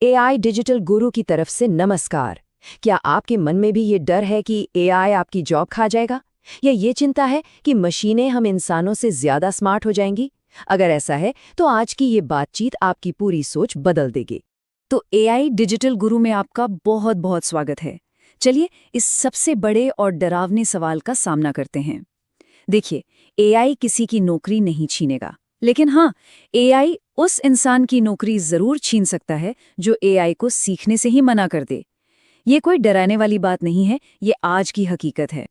AI digital गुरु की तरफ से नमस्कार। क्या आपके मन में भी ये डर है कि एआई आपकी जॉब खा जाएगा? या ये चिंता है कि मशीनें हम इंसानों से ज्यादा स्मार्ट हो जाएंगी? अगर ऐसा है तो आज की ये बातचीत आपकी पूरी सोच बदल देगी। तो एआई डिजिटल गुरु में आपका बहुत बहुत स्वागत है। चलिए इस सबसे बड़े और डरावने सवाल का सामना करते हैं। देखिए, एआई किसी की नौकरी नहीं छीनेगा, लेकिन हाँ, एआई उस इंसान की नौकरी जरूर छीन सकता है जो एआई को सीखने से ही मना कर दे। ये कोई डराने वाली बात नहीं है, ये आज की हकीकत है।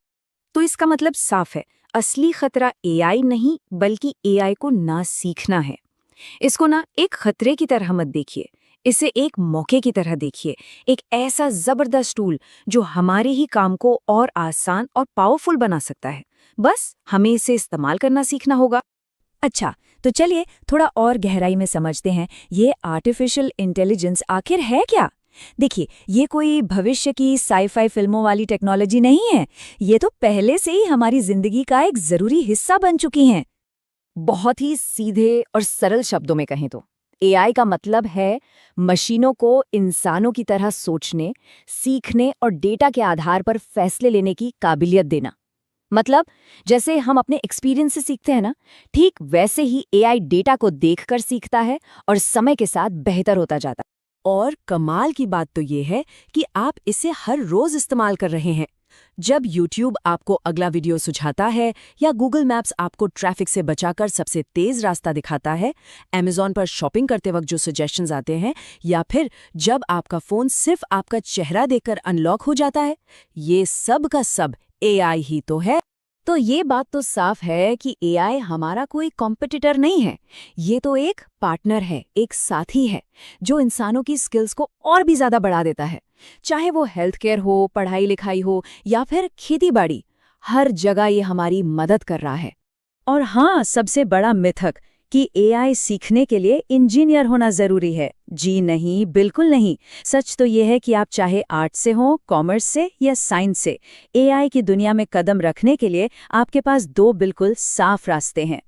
तो इसका मतलब साफ है, असली खतरा एआई नहीं बल्कि एआई को ना सीखना है। इसको ना एक खतरे की तरह मत देखिए, इसे एक मौके की तरह देखिए, एक ऐसा जबरदस्त टूल जो हमारे ही काम को और आसान और पावरफुल बना सकता है। बस हमें इसे इस्तेमाल करना सीखना होगा। अच्छा, तो चलिए थोड़ा और गहराई में समझते हैं, ये आर्टिफिशियल इंटेलिजेंस आखिर है क्या? देखिए, ये कोई भविष्य की साई-फाई फिल्मों वाली टेक्नोलॉजी नहीं है। ये तो पहले से ही हमारी जिंदगी का एक जरूरी हिस्सा बन चुकी हैं। बहुत ही सीधे और सरल शब्दों में कहें तो एआई का मतलब है मशीनों को इंसानों की तरह सोचने, सीखने और डेटा के आधार पर फैसले लेने की काबिलियत देना। मतलब जैसे हम अपने एक्सपीरियंस से सीखते हैं ना, ठीक वैसे ही एआई डेटा को देखकर सीखता है और समय के साथ बेहतर होता जाता है। और कमाल की बात तो ये है कि आप इसे हर रोज इस्तेमाल कर रहे हैं। जब YouTube आपको अगला वीडियो सुझाता है या Google मैप्स आपको ट्रैफिक से बचाकर सबसे तेज रास्ता दिखाता है, Amazon पर शॉपिंग करते वक्त जो सजेशंस आते हैं, या फिर जब आपका फोन सिर्फ आपका चेहरा देखकर अनलॉक हो जाता है, ये सब का सब एआई ही तो है। तो ये बात तो साफ है कि एआई हमारा कोई कॉम्पिटिटर नहीं है। ये तो एक पार्टनर है, एक साथी है जो इंसानों की स्किल्स को और भी ज्यादा बढ़ा देता है। चाहे वो हेल्थ केयर हो, पढ़ाई लिखाई हो या फिर खेती बाड़ी, हर जगह ये हमारी मदद कर रहा है। और हाँ, सबसे बड़ा मिथक कि एआई सीखने के लिए इंजीनियर होना जरूरी है। जी नहीं, बिल्कुल नहीं। सच तो ये है कि आप चाहे आर्ट से हो, कॉमर्स से या साइंस से, एआई की दुनिया में कदम रखने के लिए आपके पास दो बिल्कुल साफ रास्ते हैं।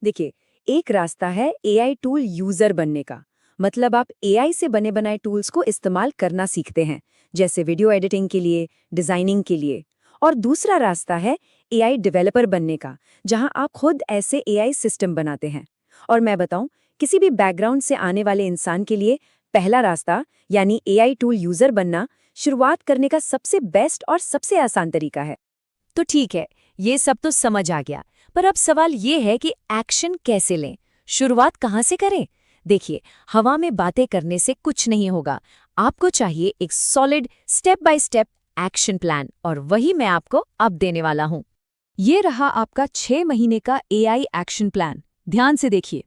देखिए, एक रास्ता है एआई टूल यूजर बनने का। मतलब आप एआई से बने बनाए टूल्स को इस्तेमाल करना सीखते हैं, जैसे वीडियो एडिटिंग के लिए, डिजाइनिंग के लिए। और दूसरा रास्ता है एआई डेवलपर बनने का, जहां आप खुद ऐसे एआई सिस्टम बनाते हैं। और मैं बताऊं, किसी भी बैकग्राउंड से आने वाले इंसान के लिए पहला रास्ता यानी एआई टूल यूजर बनना शुरुआत करने का सबसे बेस्ट और सबसे आसान तरीका है। तो ठीक है, ये सब तो समझ आ गया, पर अब सवाल ये है कि एक्शन कैसे लें, शुरुआत कहाँ से करें? देखिए, हवा में बातें करने से कुछ नहीं होगा। आपको चाहिए एक solid step by step action plan, और वही मैं आपको अब देने वाला हूँ। ये रहा आपका 6 महीने का एआई एक्शन प्लान। ध्यान से देखिए,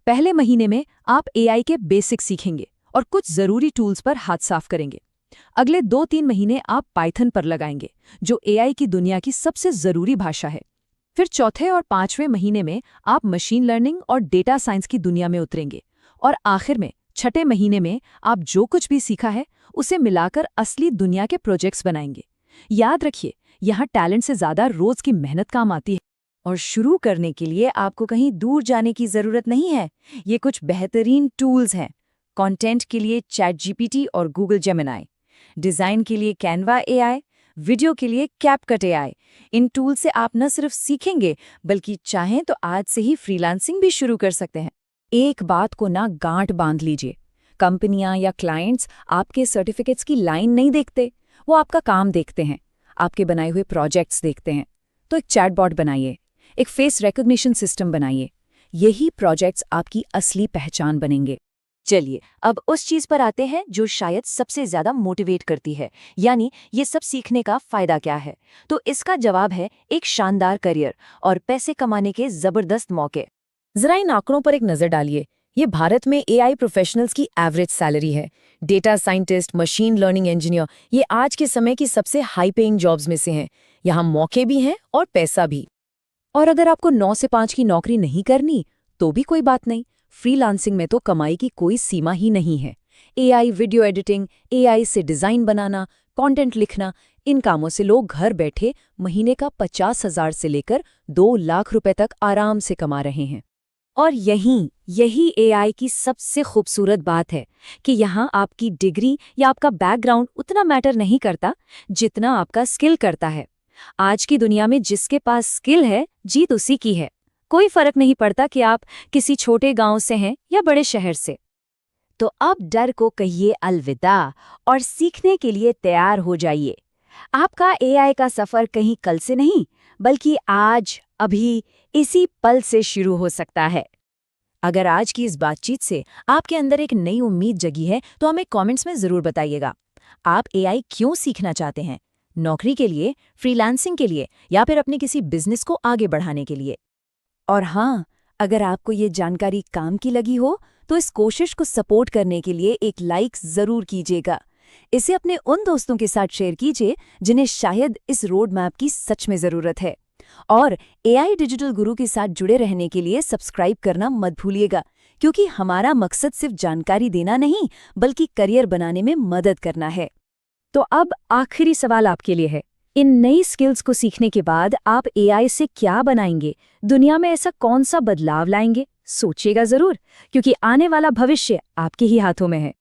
पहले महीने में आप एआई के बेसिक सीखेंगे और कुछ जरूरी टूल्स पर हाथ साफ करेंगे। अगले 2-3 महीने आप पाइथन पर लगाएंगे, जो एआई की दुनिया की सबसे जरूरी भाषा है। फिर चौथे और 5वें महीने में आप मशीन लर्निंग और डेटा साइंस की दुनिया में उतरेंगे। और आखिर में 6ठे महीने में आप जो कुछ भी सीखा है उसे मिलाकर असली दुनिया के प्रोजेक्ट्स बनाएंगे। याद रखिए, यहाँ टैलेंट से ज्यादा रोज की मेहनत काम आती है। और शुरू करने के लिए आपको कहीं दूर जाने की जरूरत नहीं है। ये कुछ बेहतरीन टूल्स हैं। कंटेंट के लिए ChatGPT और Google Gemini, डिजाइन के लिए Canva AI, वीडियो के लिए CapCut AI। इन टूल से आप न सिर्फ सीखेंगे बल्कि चाहें तो आज से ही फ्रीलांसिंग भी शुरू कर सकते हैं। एक बात को ना गांठ बांध लीजिए, कंपनियां या क्लाइंट्स आपके सर्टिफिकेट्स की लाइन नहीं देखते, वो आपका काम देखते हैं, आपके बनाए हुए प्रोजेक्ट्स देखते हैं। तो एक चैटबॉट बनाइए, एक फेस रिकॉग्निशन सिस्टम बनाइए। यही प्रोजेक्ट्स आपकी असली पहचान बनेंगे। चलिए, अब उस चीज पर आते हैं जो शायद सबसे ज्यादा मोटिवेट करती है, यानी ये सब सीखने का फायदा क्या है। तो इसका जवाब है एक शानदार करियर और पैसे कमाने के जबरदस्त मौके। जरा इन आंकड़ों पर एक नजर डालिए। ये भारत में एआई प्रोफेशनल्स की एवरेज सैलरी है। Data scientist, machine learning engineer, ये आज के समय की सबसे हाई पेइंग जॉब्स में से हैं। यहाँ मौके भी हैं और पैसा भी। और अगर आपको 9 से 5 की नौकरी नहीं करनी तो भी कोई बात नहीं, फ्रीलांसिंग में तो कमाई की कोई सीमा ही नहीं है। एआई वीडियो एडिटिंग, एआई से डिजाइन बनाना, कंटेंट लिखना, इन कामों से लोग घर बैठे महीने का 50,000 से लेकर 2 लाख रुपए तक आराम से कमा रहे हैं। और यही एआई की सबसे खूबसूरत बात है कि यहाँ आपकी डिग्री या आपका बैकग्राउंड उतना मैटर नहीं करता जितना आपका स्किल करता है। आज की दुनिया में जिसके पास स्किल है, जीत उसी की है। कोई फर्क नहीं पड़ता कि आप किसी छोटे गांव से हैं या बड़े शहर से। तो अब डर को कहिए अलविदा और सीखने के लिए तैयार हो जाइए। आपका एआई का सफर कहीं कल से नहीं, बल्कि आज, अभी, इसी पल से शुरू हो सकता है। अगर आज की इस बातचीत से आपके अंदर एक नई उम्मीद जगी है तो हमें कमेंट्स में जरूर बताइएगा। आप एआई क्यों सीखना चाहते हैं? नौकरी के लिए, फ्रीलांसिंग के लिए, या फिर अपने किसी बिजनेस को आगे बढ़ाने के लिए? और हाँ, अगर आपको ये जानकारी काम की लगी हो तो इस कोशिश को सपोर्ट करने के लिए एक लाइक जरूर कीजिएगा। इसे अपने उन दोस्तों के साथ शेयर कीजिए जिन्हें शायद इस रोड मैप की सच में जरूरत है। और एआई डिजिटल गुरु के साथ जुड़े रहने के लिए सब्सक्राइब करना मत भूलिएगा, क्योंकि हमारा मकसद सिर्फ जानकारी देना नहीं, बल्कि करियर बनाने में मदद करना है। तो अब आखिरी सवाल आपके लिए है। इन नई स्किल्स को सीखने के बाद आप एआई से क्या बनाएंगे? दुनिया में ऐसा कौन सा बदलाव लाएंगे? सोचिएगा जरूर, क्योंकि आने वाला भविष्य आपके ही हाथों में है।